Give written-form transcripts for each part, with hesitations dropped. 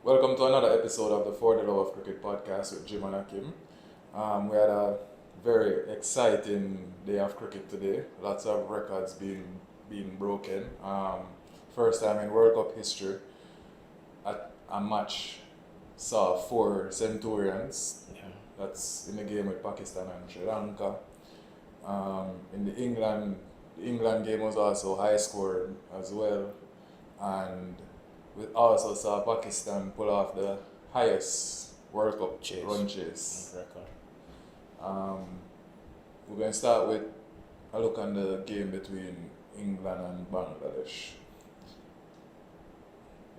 Welcome to another episode of the For the Love of Cricket podcast with Jim and Akim. We had a very exciting day of cricket today. Lots of records being broken. First time in World Cup history, a match saw four centurions. Yeah. That's in the game with Pakistan and Sri Lanka. In the England game was also high scored as well, and we also saw Pakistan pull off the highest World Cup run chase. Record. Um, we're going to start with a look on the game between England and Bangladesh.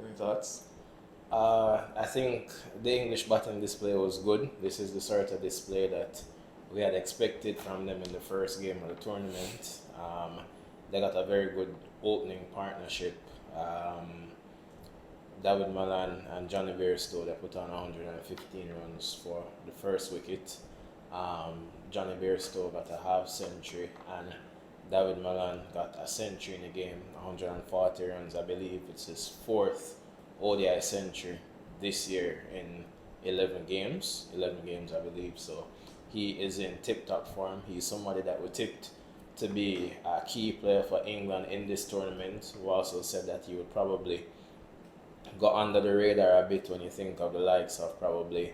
Any thoughts? I think the English batting display was good. This is the sort of display that we had expected from them in the first game of the tournament. They got a very good opening partnership. David Malan and Johnny Bairstow, they put on 115 runs for the first wicket. Johnny Bairstow got a half century and David Malan got a century in the game, 140 runs. I believe it's his fourth ODI century this year in 11 games I believe. So he is in tip-top form. He's somebody that we tipped to be a key player for England in this tournament. We also said that he would probably go under the radar a bit when you think of the likes of probably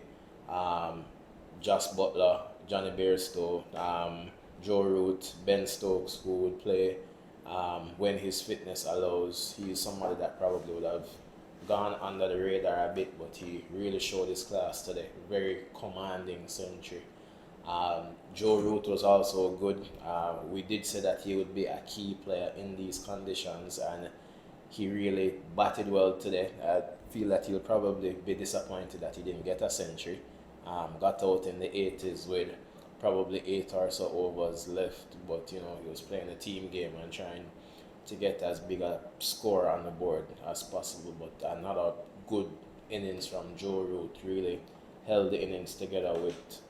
Josh Butler, Johnny Bairstow, Joe Root, Ben Stokes, who would play when his fitness allows. He's somebody that probably would have gone under the radar a bit, but he really showed his class today. Very commanding century. Joe Root was also good. We did say that he would be a key player in these conditions, and he really batted well today. I feel that he'll probably be disappointed that he didn't get a century. Got out in the 80s with probably 8 or so overs left, but he was playing a team game and trying to get as big a score on the board as possible. But another good innings from Joe Root, really held the innings together with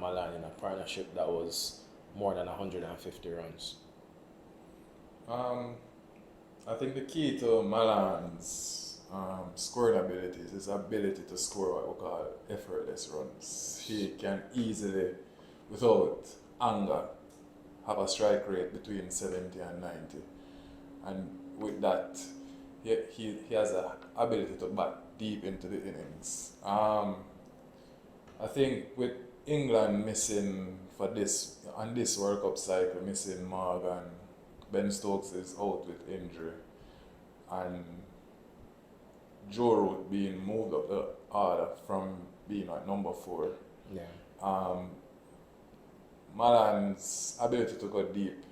Malan in a partnership that was more than 150 runs. I think the key to Malan's scoring abilities is his ability to score what we call effortless runs. He can easily, without anger, have a strike rate between 70 and 90. And with that, he has an ability to bat deep into the innings. I think with England missing on this World Cup cycle, missing Morgan, Ben Stokes is out with injury, and Joe Root being moved up the order from being at number 4. Yeah. Malan's ability to go deep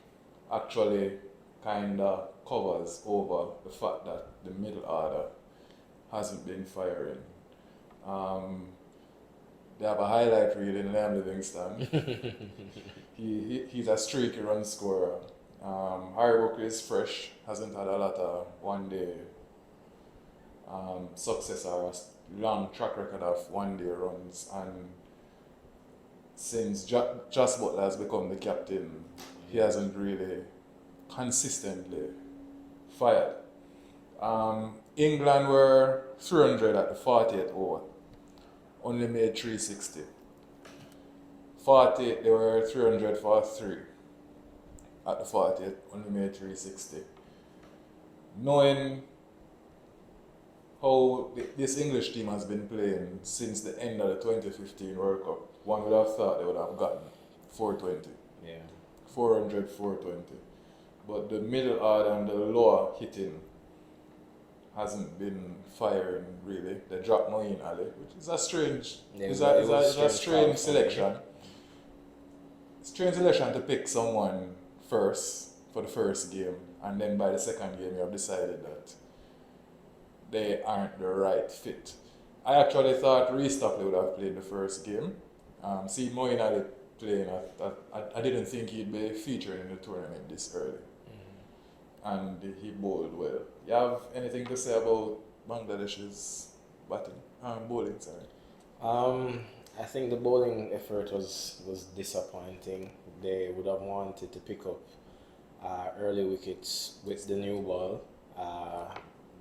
actually kinda covers over the fact that the middle order hasn't been firing. They have a highlight reel in Liam Livingston. He's a streaky run scorer. Harry Brooke is fresh, hasn't had a lot of one-day success or a long track record of one-day runs, and since Josh Butler has become the captain, he hasn't really consistently fired. England were 300 at the 40th over, only made 360. 40, they were 300 for 3 at the 40th, only made 360. Knowing how this English team has been playing since the end of the 2015 World Cup, one would have thought they would have gotten 420. Yeah. 400, 420. But the middle order and the lower hitting hasn't been firing really. They dropped Moeen Ali, which is a strange, strange selection. Strange selection to pick someone first for the first game, and then by the second game you have decided that they aren't the right fit. I actually thought Reece Stockley would have played the first game. See Moeen Ali playing, I didn't think he'd be featured in the tournament this early. And he bowled well. You have anything to say about Bangladesh's bowling? Sorry. I think the bowling effort was disappointing. They would have wanted to pick up early wickets with the new ball.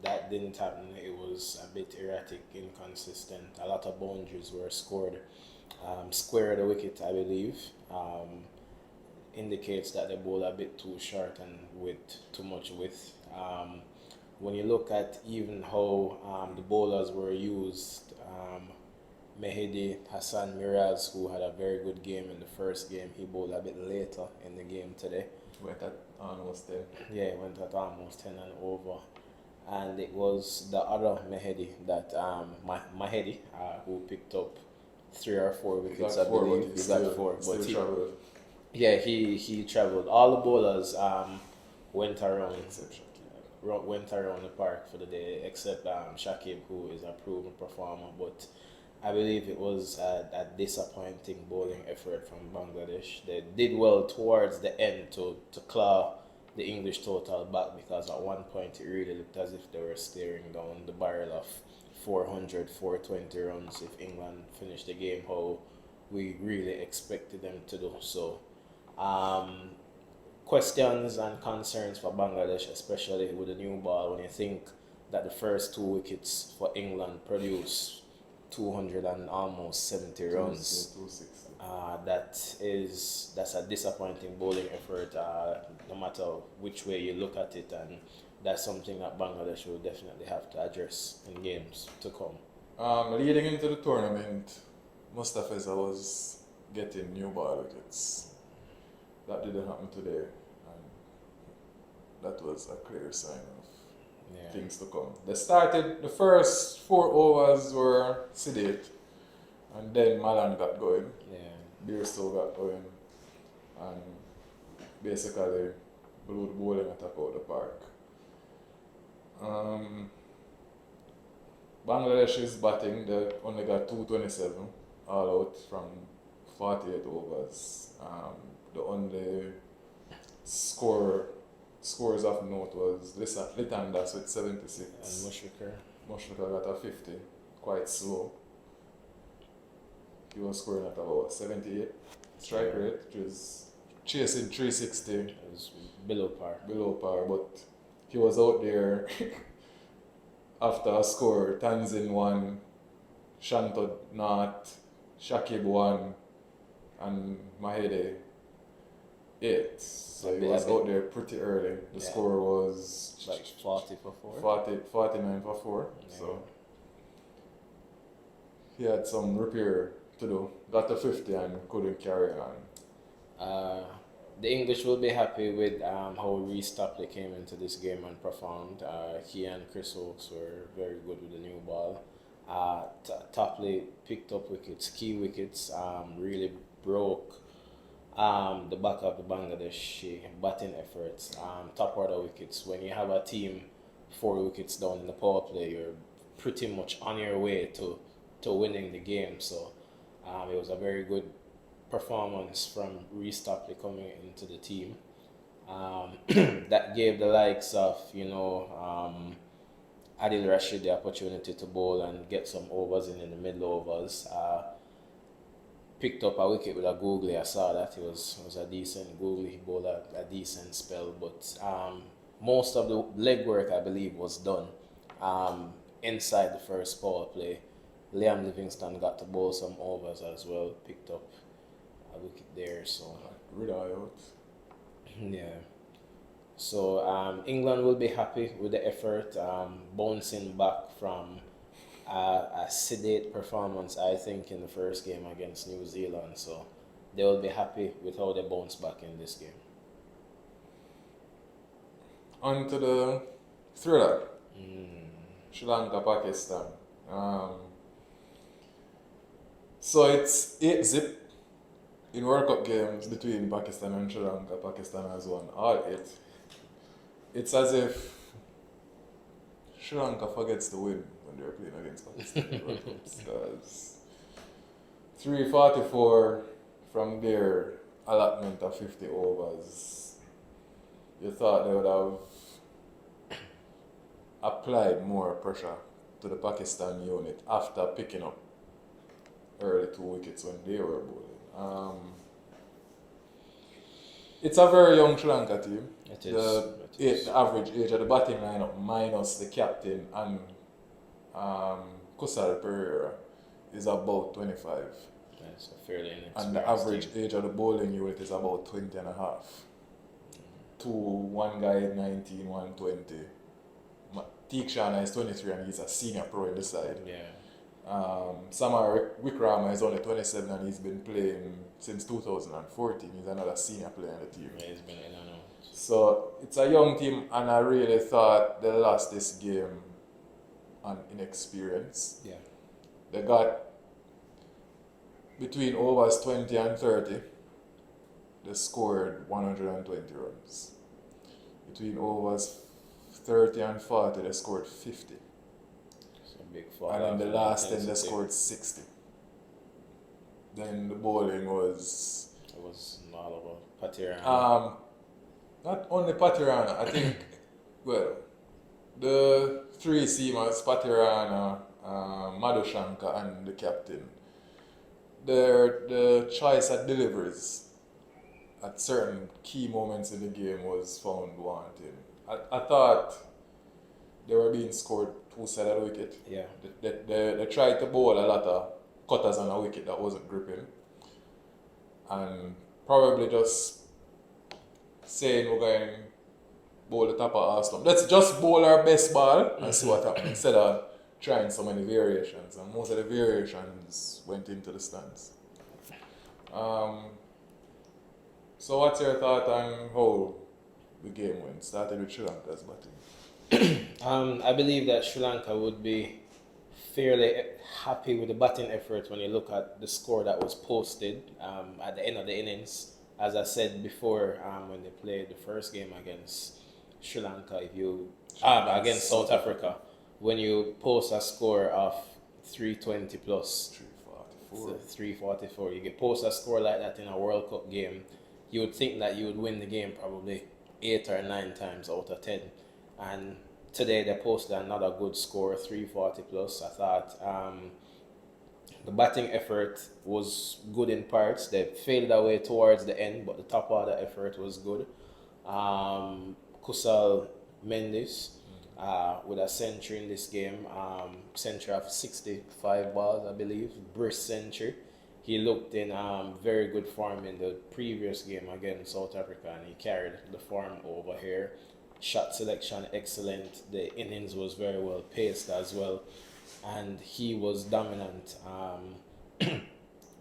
that didn't happen. It was a bit erratic, inconsistent. A lot of boundaries were scored. Square of the wicket, I believe, indicates that they bowl a bit too short and with too much width. When you look at even how the bowlers were used, Mehdi Hassan Miraz, who had a very good game in the first game, he bowled a bit later in the game today. Went at almost 10. Yeah, he went at almost 10 and over. And it was the other Mehdi that Mahedi, who picked up 3 or 4 wickets, I believe. He got 4, but he traveled. All the bowlers went around the park for the day, except Shakib, who is a proven performer. But I believe it was a disappointing bowling effort from Bangladesh. They did well towards the end to claw the English total back, because at one point it really looked as if they were staring down the barrel of 400, 420 runs if England finished the game how we really expected them to do. So questions and concerns for Bangladesh, especially with the new ball, when you think that the first 2 wickets for England produced 200 and almost 70 runs. 260. That's a disappointing bowling effort, no matter which way you look at it, and that's something that Bangladesh will definitely have to address in games to come. Leading into the tournament, Mustafeza was getting new ball wickets. That didn't happen today, and that was a clear sign of things to come. They started, the first 4 overs were sedate, and then Malan got going. Beerstow got going, and basically blew the bowling attack out the park. Bangladesh is batting. They only got 227 all out from 48 overs. The only scores of note was Litandas with 76. And Mushrika got a 50, quite slow. He was scoring at about 78 strike rate, which is chasing 360. It was below par. But he was out there after a score. Tanzin 1, Shantod not, Shakib 1, and Mahede 8. So he was out there pretty early. The score was like 40 for 4. 49 for 4. Yeah. So he had some repair to do. Got to 50 and couldn't carry on. The English will be happy with how Reece Topley came into this game and performed. He and Chris Oakes were very good with the new ball. Topley picked up wickets, key wickets, really broke the back of the Bangladesh batting efforts. Top order wickets. When you have a team 4 wickets down in the power play, you're pretty much on your way to winning the game. So it was a very good performance from Reece Topley coming into the team. That gave the likes of, Adil Rashid the opportunity to bowl and get some overs in the middle overs. Picked up a wicket with a googly. I saw that it was a decent googly. He bowled a decent spell, but most of the legwork, I believe, was done inside the first power play. Liam Livingston got to bowl some overs as well, picked up a wicket there. So yeah. So England will be happy with the effort, bouncing back from a sedate performance, I think, in the first game against New Zealand. So they will be happy with how they bounce back in this game. On to the thriller. Sri Lanka, Pakistan. So it's 8-0 in World Cup games between Pakistan and Sri Lanka. Pakistan has won all 8. It's as if Sri Lanka forgets to win when they're playing against Pakistan in World Cups. Because 344 from their allotment of 50 overs, you thought they would have applied more pressure to the Pakistan unit after picking up early 2 wickets when they were bowling. It's a very young Sri Lanka team. It is. The average age of the batting lineup minus the captain and Kusal Pereira is about 25. That's a fairly inexperienced And the average team. age of the bowling unit is about 20 and a half. One guy is 19, one 20. Tikshana is 23 and he's a senior pro in the side. Yeah. Samar Wickrama is only 27 and he's been playing since 2014. He's another senior player in the team. Yeah, he's been in and out. So it's a young team, and I really thought they lost this game on inexperience. Yeah. They got between overs 20 and 30, they scored 120 runs. Between overs 30 and 40, they scored 50. It's a big fall. And in the last 10, they scored 60. Then the bowling was... It was all over Patirana. Not only Patirana, I think, well, the three seamers, Patirana, Madhushanka, and the captain, the choice at deliveries at certain key moments in the game was found wanting. I thought they were being scored two sides of the wicket. Yeah. They tried to bowl a lot of cutters on a wicket that wasn't gripping. And probably just saying we're going to bowl the top of our stump. Let's just bowl our best ball and see what happens instead of trying so many variations. And most of the variations went into the stands. So what's your thought on how the game went? Started with Sri Lanka's batting. I believe that Sri Lanka would be fairly happy with the batting effort when you look at the score that was posted at the end of the innings. As I said before, when they played the first game against Sri Lanka, against South Africa, when you post a score of 320 plus 344, you post a score like that in a World Cup game, you would think that you would win the game probably 8 or 9 times out of 10. And today they posted another good score, 340 plus. I thought the batting effort was good in parts. They failed away towards the end, but the top order effort was good. Kusal Mendes with a century in this game, century of 65 balls, I believe, brisk century. He looked in very good form in the previous game against South Africa, and he carried the form over here. Shot selection excellent. The innings was very well paced as well, and he was dominant.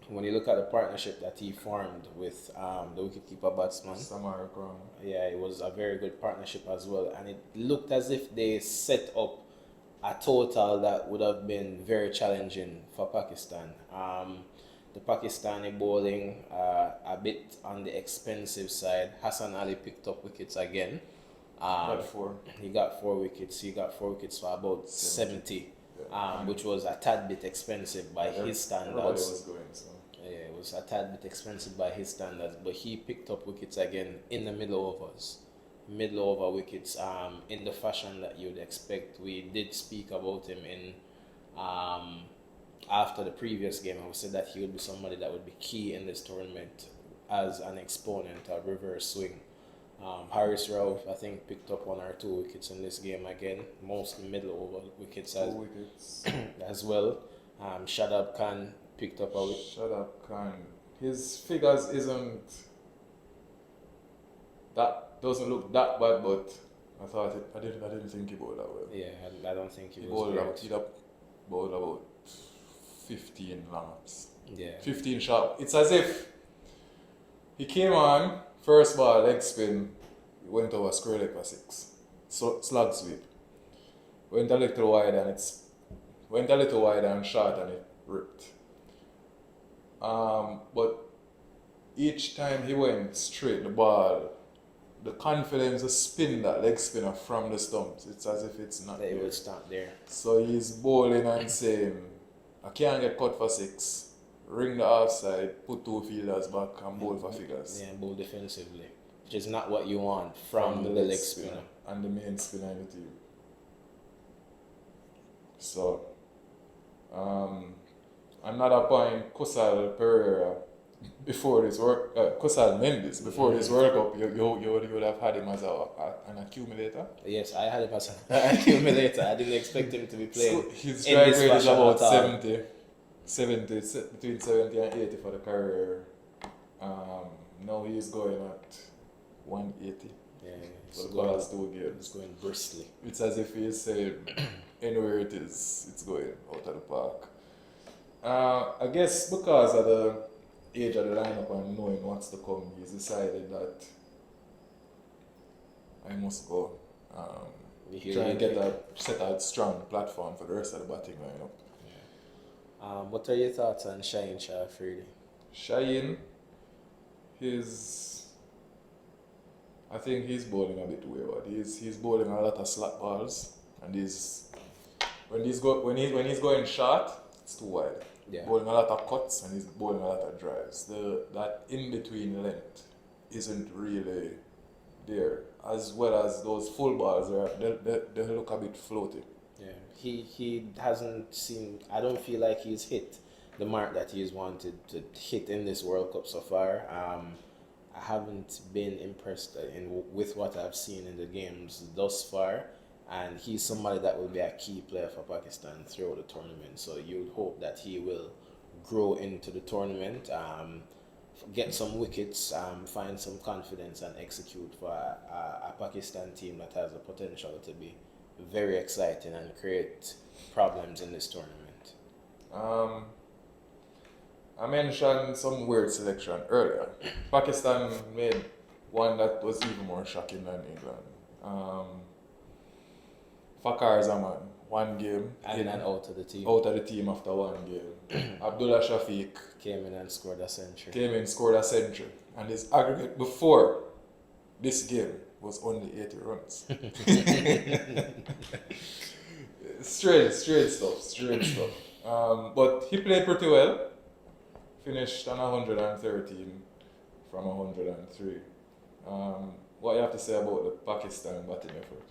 When you look at the partnership that he formed with the wicketkeeper batsman, Samar Wickrama. yeah, it was a very good partnership as well, and it looked as if they set up a total that would have been very challenging for Pakistan. The Pakistani bowling a bit on the expensive side. Hassan Ali picked up wickets again. Got 4. He got 4 wickets. He got 4 wickets for about 70, which was a tad bit expensive by his standards. Everybody was going, so. Yeah, it was a tad bit expensive by his standards, but he picked up wickets again in the middle overs. Middle over wickets in the fashion that you'd expect. We did speak about him in after the previous game. I would say that he would be somebody that would be key in this tournament as an exponent of reverse swing. Harris Rauf, I think, picked up 1 or 2 wickets in this game again, mostly middle over wickets as well. Shadab Khan picked up a wicket. Shadab Khan. His figures doesn't look that bad, but I didn't think he bowled that well. Yeah, I don't think he was bowled great. bowled about 15 long-ups. Yeah. 15 sharp. It's as if he came on, first ball, leg spin, went over square leg for 6. So, slug sweep. Went a little wide and short and it ripped. But each time he went straight, the ball, the confidence to spin that leg spinner from the stumps, it's as if it's not They there. would stop there. So he's bowling and saying, I can't get cut for 6, ring the offside, put 2 fielders back and bowl for figures. Yeah, bowl defensively, which is not what you want from the leg spinner. And the main spinner in the team. So, another point, Kusal Pereira before this World Kusal Mendes, before this World Cup, you would have had him as an accumulator. Yes, I had him as an accumulator. I didn't expect him to be playing. So his in strike this rate is fashion about at all. 70, between 70 and 80 for the career. Now he's going at 180 Yeah, for the past 2 games. It's going briskly. It's as if he's saying, anywhere it is, it's going out of the park. I guess because of the age of the lineup and knowing what's to come, he's decided that I must go try and set a strong platform for the rest of the batting lineup. Yeah. What are your thoughts on Shaheen Shafridi? Shaheen, I think he's bowling a bit wayward. He's bowling a lot of slack balls, and when he's going short, it's too wide. Yeah. Bowling a lot of cuts and he's bowling a lot of drives. That in between length isn't really there. As well as those full balls, they look a bit floaty. Yeah, he hasn't seen. I don't feel like he's hit the mark that he's wanted to hit in this World Cup so far. I haven't been impressed with what I've seen in the games thus far, and he's somebody that will be a key player for Pakistan throughout the tournament. So you'd hope that he will grow into the tournament, get some wickets, find some confidence, and execute for a Pakistan team that has the potential to be very exciting and create problems in this tournament. I mentioned some weird selection earlier. Pakistan made one that was even more shocking than England. Fakhar Zaman, one game. And out of the team. Out of the team after one game. Abdullah Shafiq came in and scored a century. And his aggregate before this game was only 80 runs. Strange stuff. But he played pretty well. Finished on 113 from 103. What you have to say about the Pakistan batting effort?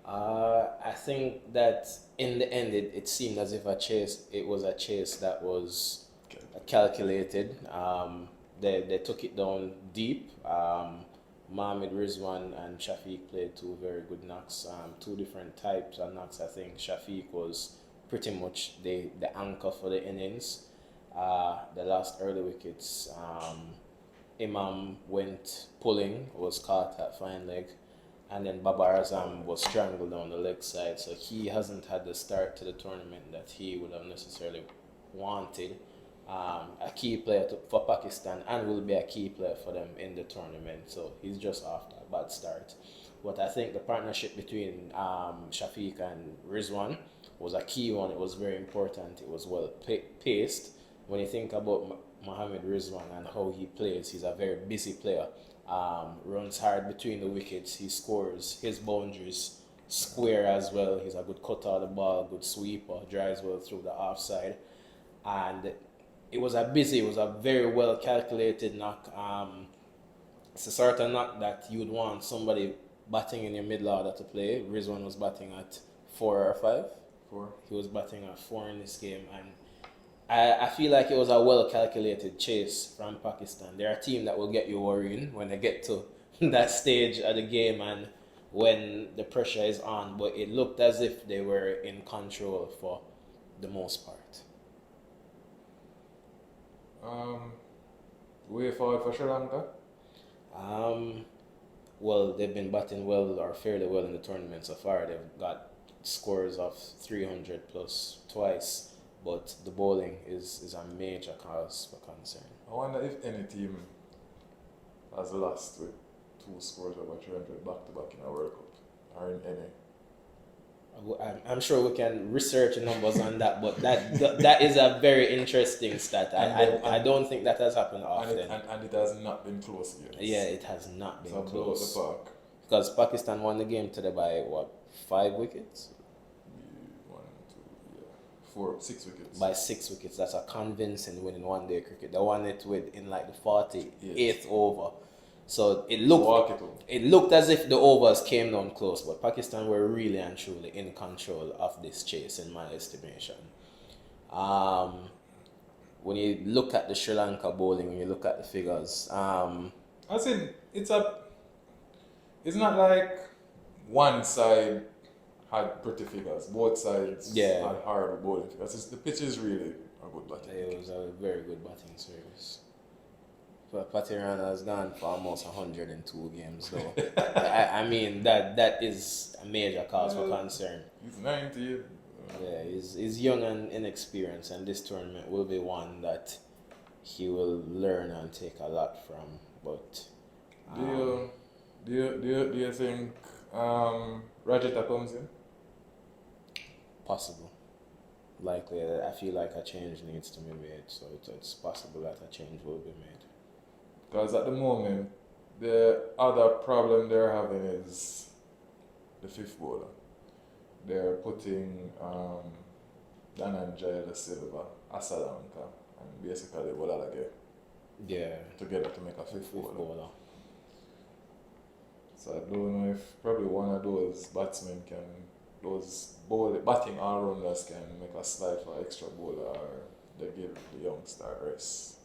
I think that in the end it seemed as if it was a chase that was calculated. They took it down deep. Mohammad Rizwan and Shafiq played two very good knocks, two different types of knocks. I think Shafiq was pretty much the anchor for the innings. The last early wickets, Imam went pulling, was caught at fine leg, and then Babar Azam was strangled on the leg side, so he hasn't had the start to the tournament that he would have necessarily wanted. A key player for Pakistan and will be a key player for them in the tournament, so he's just off to a bad start. But I think the partnership between Shafiq and Rizwan was a key one. It was very important. It was well paced. When you think about Mohammad Rizwan and how he plays, he's a very busy player. Runs hard between the wickets. He scores his boundaries square as well. He's a good cutter of the ball, good sweeper, drives well through the offside. And it was a very well calculated knock. It's a sort of knock that you would want somebody batting in your middle order to play. Rizwan was batting at 4 or 5. 4. He was batting at 4 in this game, and I feel like it was a well calculated chase from Pakistan. They're a team that will get you worrying when they get to that stage of the game and when the pressure is on, but it looked as if they were in control for the most part. Way forward for Sri Lanka? Well, they've been batting well or fairly well in the tournament so far. They've got scores of 300 plus twice. But the bowling is a major cause for concern. I wonder if any team has lost with 2 scores over 300 back-to-back in a World Cup, or in any. I'm sure we can research numbers on that, but that is a very interesting stat. I don't think that has happened often. And it has not been close games. Yeah, it has not been close. The park. Because Pakistan won the game today by, 5 wickets? 6 wickets. By 6 wickets. That's a convincing win in one day cricket. They won it in the 48th over. So it looked as if the overs came down close, but Pakistan were really and truly in control of this chase in my estimation. when you look at the Sri Lanka bowling, when you look at the figures, As in, it's not like one side had pretty figures. Both sides Yeah. had horrible bowling figures. The pitch is really a good batting. it was a very good batting service. But Patirana has gone for almost 102 games, though. I mean, that is a major cause for concern. He's 90. Yeah, he's young and inexperienced, and this tournament will be one that he will learn and take a lot from. But Do you think Rajita comes in? possible, likely, I feel like a change needs to be made, so it's possible that a change will be made. Because at the moment, the other problem they're having is the fifth bowler. They're putting Dhananjaya Da Silva, Asalanka, and basically Bolalage Yeah, together to make a fifth fifth bowler. bowler. So I don't know if probably one of those batsmen those batting all-rounders can make a slide for extra bowler, or they give the youngster a rest.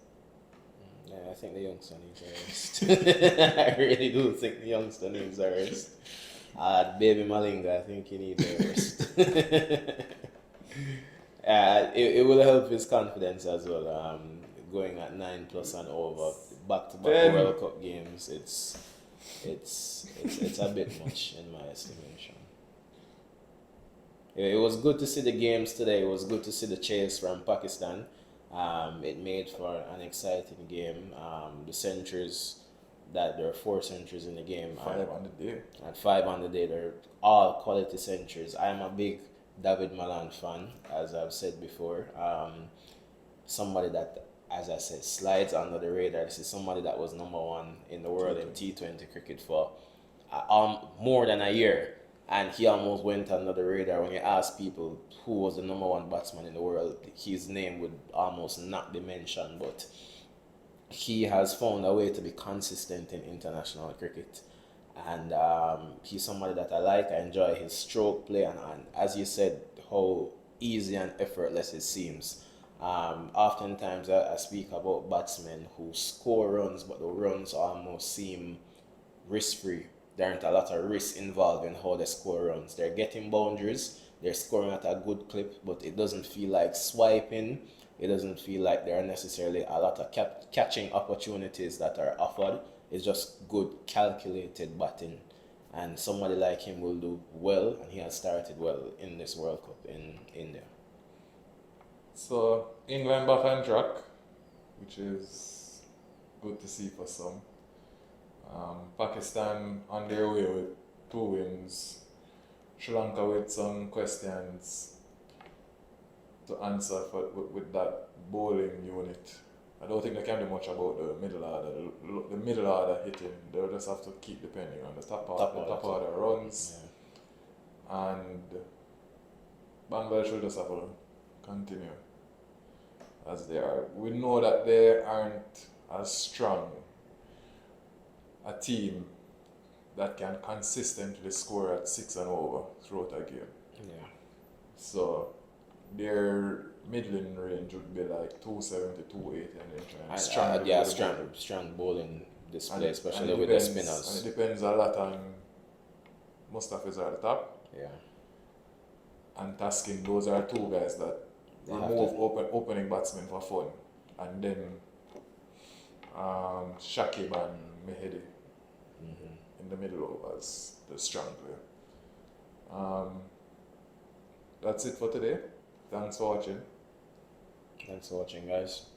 Yeah, I think the youngster needs a rest. I really do think the youngster needs a rest. Baby Malinga, I think he needs a rest. It will help his confidence as well. Going at 9+ and over, back-to-back World Cup games, it's a bit much in my estimation. It was good to see the games today. It was good to see the chase from Pakistan. It made for an exciting game. The centuries, that there are 4 centuries in the game. 5 on the day. And 5 on the day. They're all quality centuries. I'm a big David Malan fan, as I've said before. Somebody that, as I said, slides under the radar. This is somebody that was number 1 in the world in T20 cricket for more than a year. And he almost went under the radar. When you ask people who was the number 1 batsman in the world, his name would almost not be mentioned. But he has found a way to be consistent in international cricket. And he's somebody that I like. I enjoy his stroke play. And as you said, how easy and effortless it seems. Oftentimes I speak about batsmen who score runs, but the runs almost seem risk-free. There aren't a lot of risk involved in how they score runs. They're getting boundaries, they're scoring at a good clip, but it doesn't feel like swiping. It doesn't feel like there are necessarily a lot of catching opportunities that are offered. It's just good, calculated batting. And somebody like him will do well, and he has started well in this World Cup in India. So England back on track, which is good to see for some. Pakistan on their way with 2 wins. Sri Lanka with some questions to answer with that bowling unit. I don't think they can do much about the middle order. The middle order hitting, they'll just have to keep depending on the top order runs. Yeah. And Bangladesh will just have to continue as they are. We know that they aren't as strong a team that can consistently score at 6 and over throughout a game. Yeah. So their middling range would be like 270, 280, and then strong bowling display, and especially it with the depends- spinners. And it depends a lot on Mustafiz at the top Yeah. and Taskin. Those are 2 guys that They have remove to- opening batsmen for fun. And then Shakib and Mehedi in the middle overs, the strong player. That's it for today. Thanks for watching. Thanks for watching, guys.